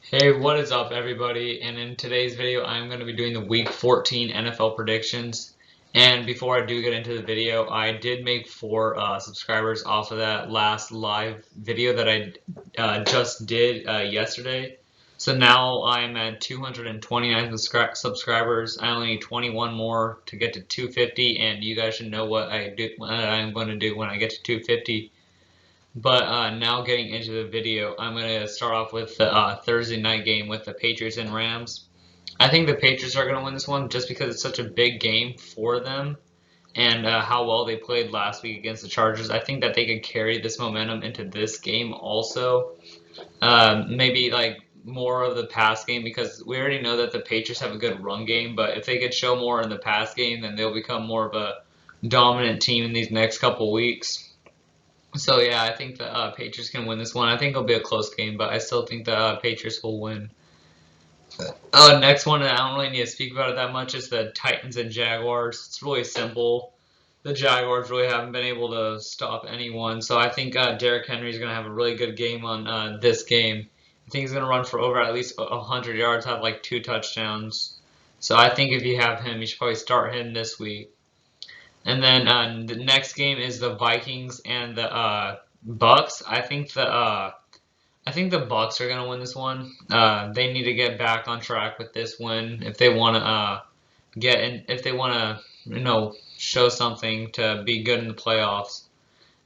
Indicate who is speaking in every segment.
Speaker 1: Hey, what is up, everybody? And in today's video, I'm going to be doing the Week 14 NFL predictions. And before I do get into the video, I did make 4 subscribers off of that last live video that I just did yesterday. So now I'm at 229 subscribers. I only need 21 more to get to 250, and you guys should know what I'm going to do when I get to 250. But now getting into the video, I'm going to start off with the Thursday night game with the Patriots and Rams. I think the Patriots are going to win this one just because it's such a big game for them and how well they played last week against the Chargers. I think that they could carry this momentum into this game also. Maybe like more of the pass game because we already know that the Patriots have a good run game, but if they could show more in the pass game, then they'll become more of a dominant team in these next couple weeks. So yeah, I think the Patriots can win this one. I think it'll be a close game, but I still think the Patriots will win. Next one, and I don't really need to speak about it that much, is the Titans and Jaguars. It's really simple. The Jaguars really haven't been able to stop anyone, so I think Derrick Henry is going to have a really good game on this game. I think he's going to run for over at least 100 yards, have like 2 touchdowns. So I think if you have him, you should probably start him this week. And then the next game is the Vikings and the Bucks. I think the Bucks are gonna win this one. They need to get back on track with this win if they want to get in, if they want to show something to be good in the playoffs.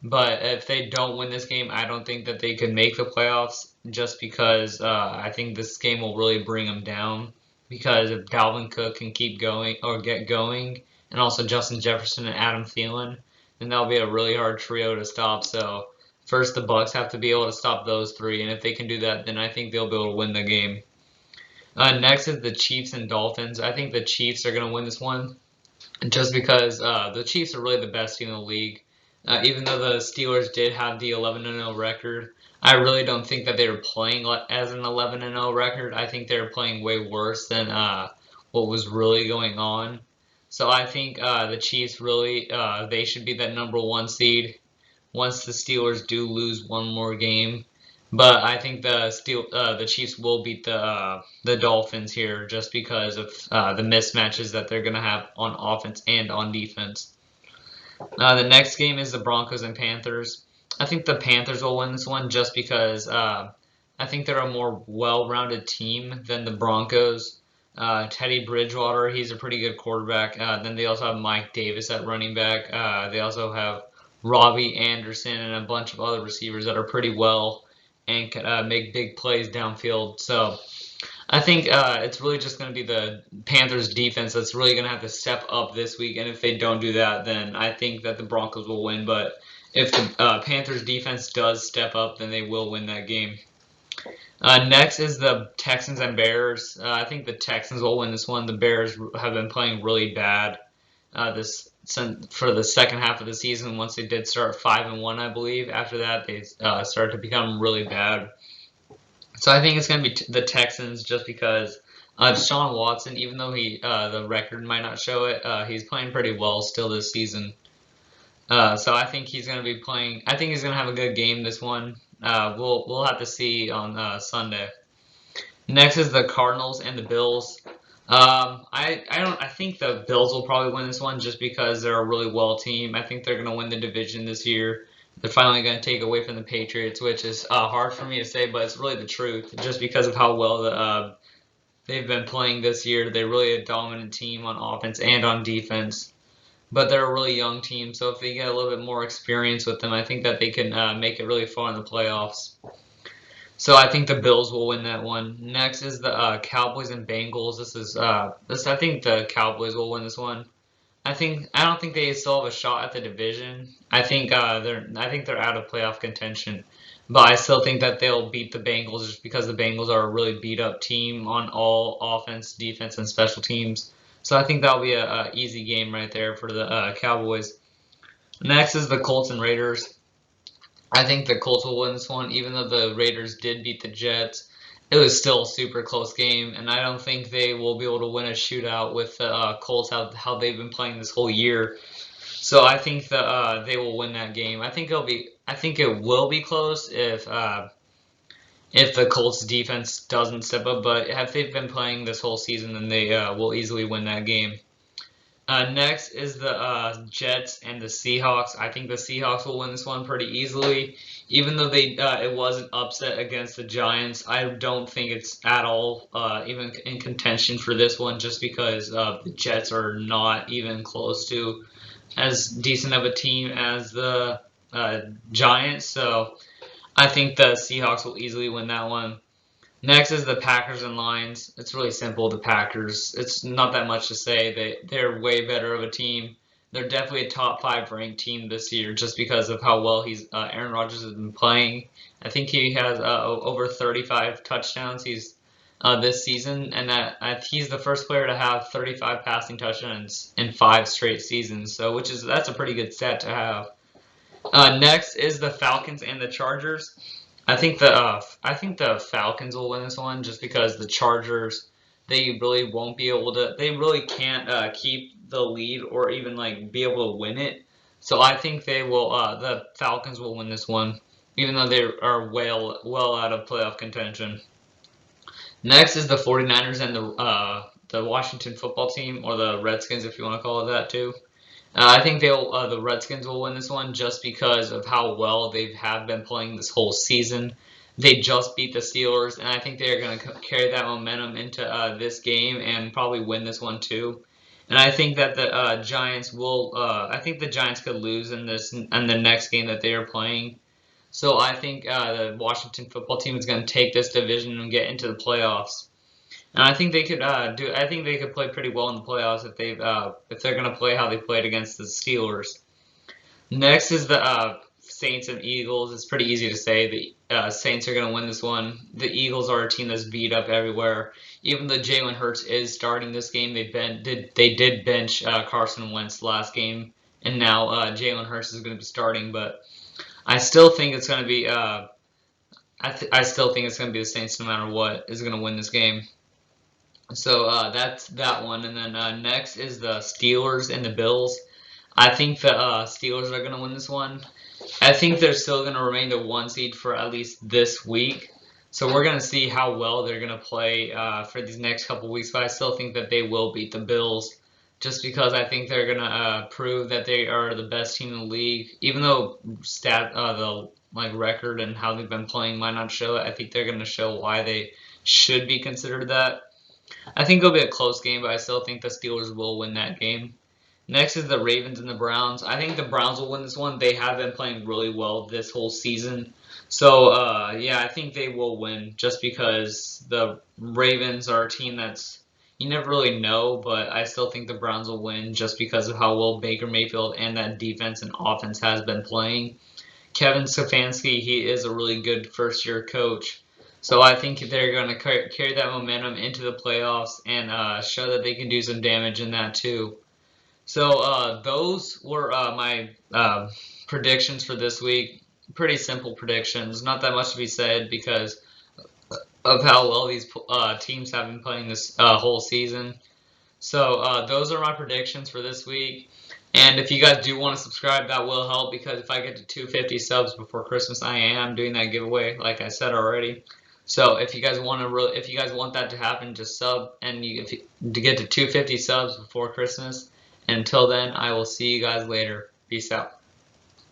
Speaker 1: But if they don't win this game, I don't think that they can make the playoffs just because I think this game will really bring them down. Because if Dalvin Cook can keep going or get going, and also Justin Jefferson and Adam Thielen, then that'll be a really hard trio to stop. So first the Bucks have to be able to stop those three, and if they can do that, then I think they'll be able to win the game. Next is the Chiefs and Dolphins. I think the Chiefs are going to win this one just because the Chiefs are really the best team in the league. Even though the Steelers did have the 11-0 record, I really don't think that they were playing as an 11-0 record. I think they were playing way worse than what was really going on. So I think the Chiefs really they should be that number 1 seed once the Steelers do lose one more game. But I think the Chiefs will beat the Dolphins here just because of the mismatches that they're gonna have on offense and on defense. The next game is the Broncos and Panthers. I think the Panthers will win this one just because I think they're a more well-rounded team than the Broncos. Teddy Bridgewater, he's a pretty good quarterback. Then they also have Mike Davis at running back. They also have Robbie Anderson and a bunch of other receivers that are pretty well and can make big plays downfield. So I think it's really just going to be the Panthers defense that's really going to have to step up this week. And if they don't do that, then I think that the Broncos will win. But if the Panthers defense does step up, then they will win that game. Next is the Texans and Bears. I think the Texans will win this one. The Bears have been playing really bad for the second half of the season. Once they did start 5-1, I believe. After that, they started to become really bad. So I think it's going to be the Texans just because Deshaun Watson, even though the record might not show it, he's playing pretty well still this season. So I think he's going to be playing. I think he's going to have a good game this one. We'll have to see on Sunday. Next is the Cardinals and the Bills. I think the Bills will probably win this one just because they're a really well team. I think they're going to win the division this year. They're finally going to take away from the Patriots, which is hard for me to say, but it's really the truth. Just because of how well they've been playing this year, they're really a dominant team on offense and on defense. But they're a really young team, so if they get a little bit more experience with them, I think that they can make it really far in the playoffs. So I think the Bills will win that one. Next is the Cowboys and Bengals. I think the Cowboys will win this one. I don't think they still have a shot at the division. I think they're out of playoff contention, but I still think that they'll beat the Bengals just because the Bengals are a really beat up team on all offense, defense, and special teams. So I think that'll be a easy game right there for the Cowboys. Next is the Colts and Raiders. I think the Colts will win this one, even though the Raiders did beat the Jets. It was still a super close game, and I don't think they will be able to win a shootout with the Colts how they've been playing this whole year. So I think that they will win that game. I think it will be close if the Colts defense doesn't step up. But if they've been playing this whole season, then they will easily win that game. Next is the Jets and the Seahawks. I think the Seahawks will win this one pretty easily. Even though it was an upset against the Giants, I don't think it's at all even in contention for this one, just because the Jets are not even close to as decent of a team as the Giants. So I think the Seahawks will easily win that one. Next is the Packers and Lions. It's really simple. The Packers. It's not that much to say. They're way better of a team. They're definitely a top 5 ranked team this year, just because of how well Aaron Rodgers has been playing. I think he has over 35 touchdowns. He's this season, and he's the first player to have 35 passing touchdowns in 5 straight seasons. So, that's a pretty good stat to have. Next is the Falcons and the Chargers. I think the Falcons will win this one, just because the Chargers, they really won't be able to. They really can't keep the lead or even be able to win it. So I think they will. The Falcons will win this one, even though they are well out of playoff contention. Next is the 49ers and the Washington football team, or the Redskins, if you want to call it that too. I think the Redskins will win this one, just because of how well they have been playing this whole season. They just beat the Steelers, and I think they're going to carry that momentum into this game and probably win this one too. And I think that the Giants will. I think the Giants could lose in the next game that they are playing. So I think the Washington football team is going to take this division and get into the playoffs. And I think they could do. I think they could play pretty well in the playoffs if they're going to play how they played against the Steelers. Next is the Saints and Eagles. It's pretty easy to say the Saints are going to win this one. The Eagles are a team that's beat up everywhere. Even though Jalen Hurts is starting this game, they did bench Carson Wentz last game, and now Jalen Hurts is going to be starting. But I still think it's going to be. I still think it's going to be the Saints no matter what is going to win this game. So that's that one. And then next is the Steelers and the Bills. I think the Steelers are going to win this one. I think they're still going to remain the 1 seed for at least this week. So we're going to see how well they're going to play for these next couple weeks. But I still think that they will beat the Bills, just because I think they're going to prove that they are the best team in the league. Even though the record and how they've been playing might not show it, I think they're going to show why they should be considered that. I think it'll be a close game, but I still think the Steelers will win that game. Next is the Ravens and the Browns. I think the Browns will win this one. They have been playing really well this whole season. So, yeah, I think they will win, just because the Ravens are a team that's, you never really know, but I still think the Browns will win, just because of how well Baker Mayfield and that defense and offense has been playing. Kevin Stefanski, he is a really good first-year coach. So I think they're going to carry that momentum into the playoffs and show that they can do some damage in that too. So those were my predictions for this week. Pretty simple predictions. Not that much to be said because of how well these teams have been playing this whole season. So those are my predictions for this week. And if you guys do want to subscribe, that will help, because if I get to 250 subs before Christmas, I am doing that giveaway, like I said already. So if you guys want that to happen, just sub, and to get to 250 subs before Christmas. And until then, I will see you guys later. Peace out.